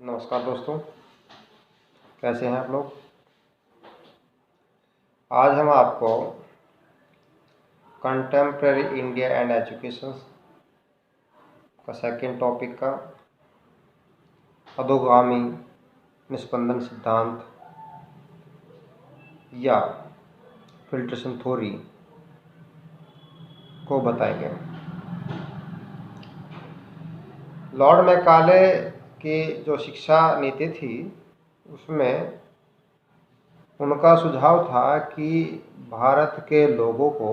नमस्कार दोस्तों, कैसे हैं आप लोग। आज हम आपको कंटेम्प्रेरी इंडिया एंड एजुकेशन का सेकेंड टॉपिक का अधोगामी निस्पंदन सिद्धांत या फिल्ट्रेशन थ्योरी को बताएंगे। लॉर्ड मैकाले की जो शिक्षा नीति थी उसमें उनका सुझाव था कि भारत के लोगों को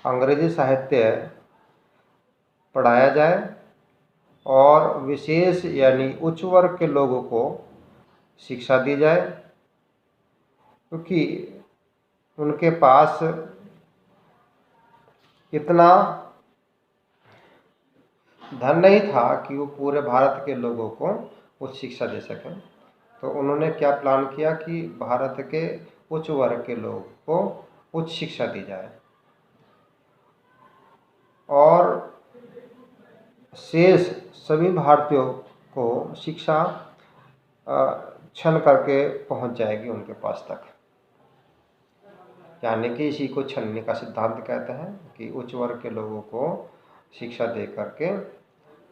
अंग्रेजी साहित्य पढ़ाया जाए और विशेष यानी उच्च वर्ग के लोगों को शिक्षा दी जाए, क्योंकि उनके पास इतना धन नहीं था कि वो पूरे भारत के लोगों को उच्च शिक्षा दे सकें। तो उन्होंने क्या प्लान किया कि भारत के उच्च वर्ग के लोगों को उच्च शिक्षा दी जाए और शेष सभी भारतीयों को शिक्षा छन करके पहुंच जाएगी उनके पास तक। यानी कि इसी को छनने का सिद्धांत कहते हैं कि उच्च वर्ग के लोगों को शिक्षा दे करके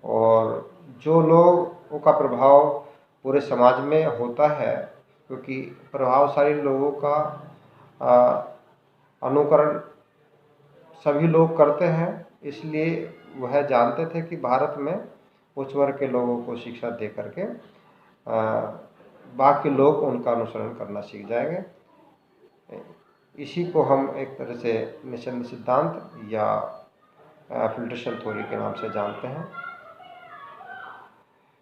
और जो लोगों का प्रभाव पूरे समाज में होता है, क्योंकि प्रभावशाली लोगों का अनुकरण सभी लोग करते हैं, इसलिए वह जानते थे कि भारत में उच्च वर्ग के लोगों को शिक्षा दे करके बाकी लोग उनका अनुसरण करना सीख जाएंगे। इसी को हम एक तरह से निस्पंदन सिद्धांत या फिल्ट्रेशन थ्योरी के नाम से जानते हैं।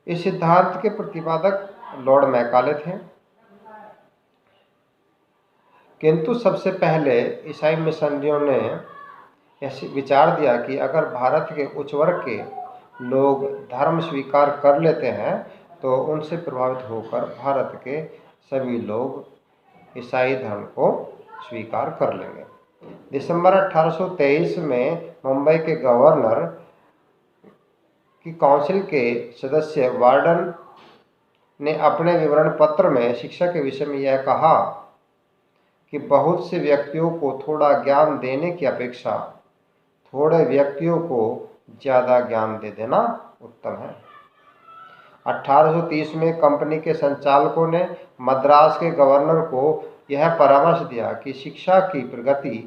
इस सिद्धांत के प्रतिपादक लॉर्ड मैकाले थे, किंतु सबसे पहले ईसाई मिशनरियों ने यह विचार दिया कि अगर भारत के उच्च वर्ग के लोग धर्म स्वीकार कर लेते हैं तो उनसे प्रभावित होकर भारत के सभी लोग ईसाई धर्म को स्वीकार कर लेंगे। दिसंबर 1823 में मुंबई के गवर्नर की काउंसिल के सदस्य वार्डन ने अपने विवरण पत्र में शिक्षा के विषय में यह कहा कि बहुत से व्यक्तियों को थोड़ा ज्ञान देने की अपेक्षा थोड़े व्यक्तियों को ज़्यादा ज्ञान दे देना उत्तम है। 1830 में कंपनी के संचालकों ने मद्रास के गवर्नर को यह परामर्श दिया कि शिक्षा की प्रगति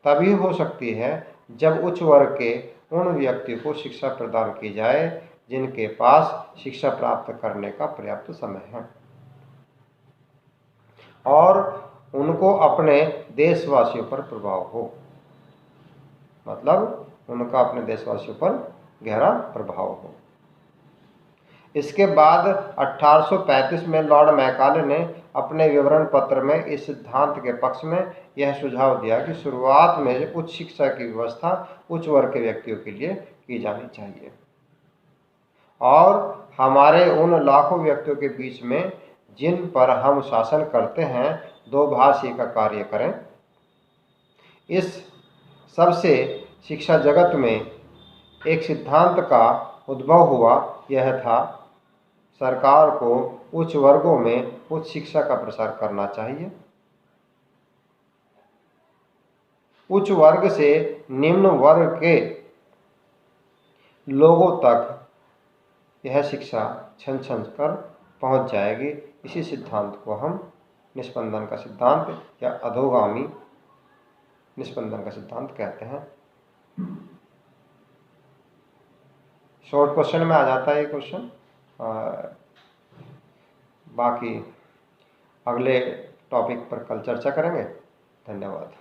तभी हो सकती है जब उच्च वर्ग के उन व्यक्तियों को शिक्षा प्रदान की जाए जिनके पास शिक्षा प्राप्त करने का पर्याप्त समय है और उनको अपने देशवासियों पर प्रभाव हो, मतलब उनका अपने देशवासियों पर गहरा प्रभाव हो। इसके बाद 1835 में लॉर्ड मैकाले ने अपने विवरण पत्र में इस सिद्धांत के पक्ष में यह सुझाव दिया कि शुरुआत में उच्च शिक्षा की व्यवस्था उच्च वर्ग के व्यक्तियों के लिए की जानी चाहिए और हमारे उन लाखों व्यक्तियों के बीच में जिन पर हम शासन करते हैं दोभाषी का कार्य करें। इस सबसे शिक्षा जगत में एक सिद्धांत का उद्भव हुआ, यह था सरकार को उच्च वर्गों में उच्च शिक्षा का प्रसार करना चाहिए। उच्च वर्ग से निम्न वर्ग के लोगों तक यह शिक्षा छन छन कर पहुंच जाएगी। इसी सिद्धांत को हम निस्पंदन का सिद्धांत या अधोगामी निस्पंदन का सिद्धांत कहते हैं। शॉर्ट क्वेश्चन में आ जाता है ये क्वेश्चन। बाकी अगले टॉपिक पर कल चर्चा करेंगे। धन्यवाद।